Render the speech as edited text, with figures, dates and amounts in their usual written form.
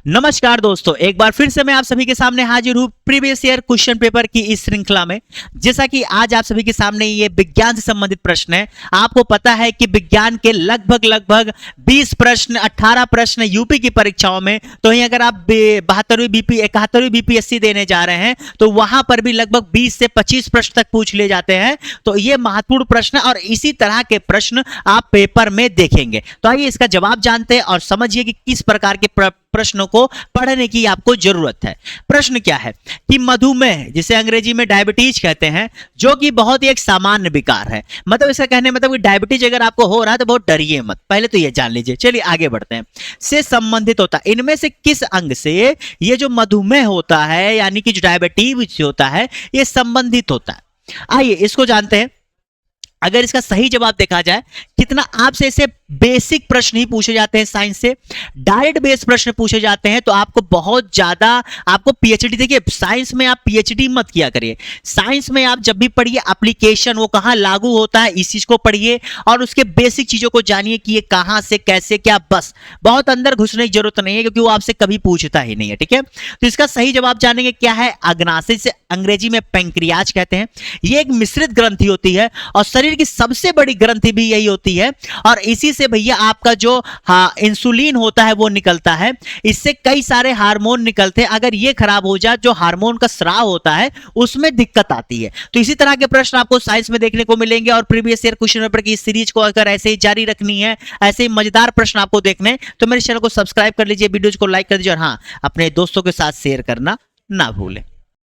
नमस्कार दोस्तों, एक बार फिर से मैं आप सभी के सामने हाजिर हूँ प्रीवियस ईयर क्वेश्चन पेपर की इस श्रृंखला में। जैसा कि आज आप सभी के सामने ये विज्ञान से संबंधित प्रश्न है। आपको पता है कि विज्ञान के लगभग 20 प्रश्न 18 प्रश्न यूपी की परीक्षाओं में, तो वहीं अगर आप 72वीं बीपी 71वीं बीपीएससी देने जा रहे हैं तो वहां पर भी लगभग 20 से 25 प्रश्न तक पूछ लिए जाते हैं। तो ये महत्वपूर्ण प्रश्न और इसी तरह के प्रश्न आप पेपर में देखेंगे। तो आइए इसका जवाब जानते हैं और समझिए कि किस प्रकार के प्रश्नों को पढ़ने की आपको जरूरत है। प्रश्न क्या है कि मधुमेह, जिसे अंग्रेजी में डायबिटीज कहते हैं, जो कि बहुत ही एक सामान्य विकार है। मतलब इसका कहने मतलब कि डायबिटीज अगर आपको हो रहा है तो बहुत डरिए मत, पहले तो ये जान लीजिए। चलिए आगे बढ़ते हैं। से संबंधित होता है, इनमें से किस अंग से ये जो मधुमेह होता है यानी कि जो डायबिटीज होता है ये संबंधित होता है। आइए इसको जानते हैं। अगर इसका सही जवाब देखा जाए, कितना आपसे ऐसे बेसिक प्रश्न ही पूछे जाते हैं साइंस से, डायरेक्ट बेस्ड प्रश्न पूछे जाते हैं तो आपको बहुत ज्यादा आपको पीएचडी, देखिए साइंस में आप पीएचडी मत किया करिए। साइंस में आप जब भी पढ़िए एप्लीकेशन वो कहां लागू होता है इस चीज को पढ़िए और उसके बेसिक चीजों को जानिए कि ये कहां से कैसे क्या। बस बहुत अंदर घुसने की जरूरत नहीं है क्योंकि वो आपसे कभी पूछता ही नहीं है। ठीक है, तो इसका सही जवाब जानेंगे क्या है। अग्नाशय, से अंग्रेजी में पैंक्रियाज कहते हैं। ये एक मिश्रित ग्रंथि होती है और शरीर की सबसे बड़ी ग्रंथि भी यही होती है और इसी से भैया आपका जो इंसुलिन होता है वो निकलता है। इससे कई सारे हार्मोन निकलते हैं। अगर ये खराब हो जाए, जो हार्मोन का स्राव होता है उसमें दिक्कत आती है। तो इसी तरह के प्रश्न आपको साइंस में देखने को मिलेंगे और प्रीवियस ईयर क्वेश्चन पेपर की इस सीरीज को अगर ऐसे ही जारी रखनी है, ऐसे ही मजेदार प्रश्न आपको देखने, तो मेरे चैनल को सब्सक्राइब कर लीजिए, वीडियोज को लाइक कर दीजिए और हाँ, अपने दोस्तों के साथ शेयर करना ना भूलें।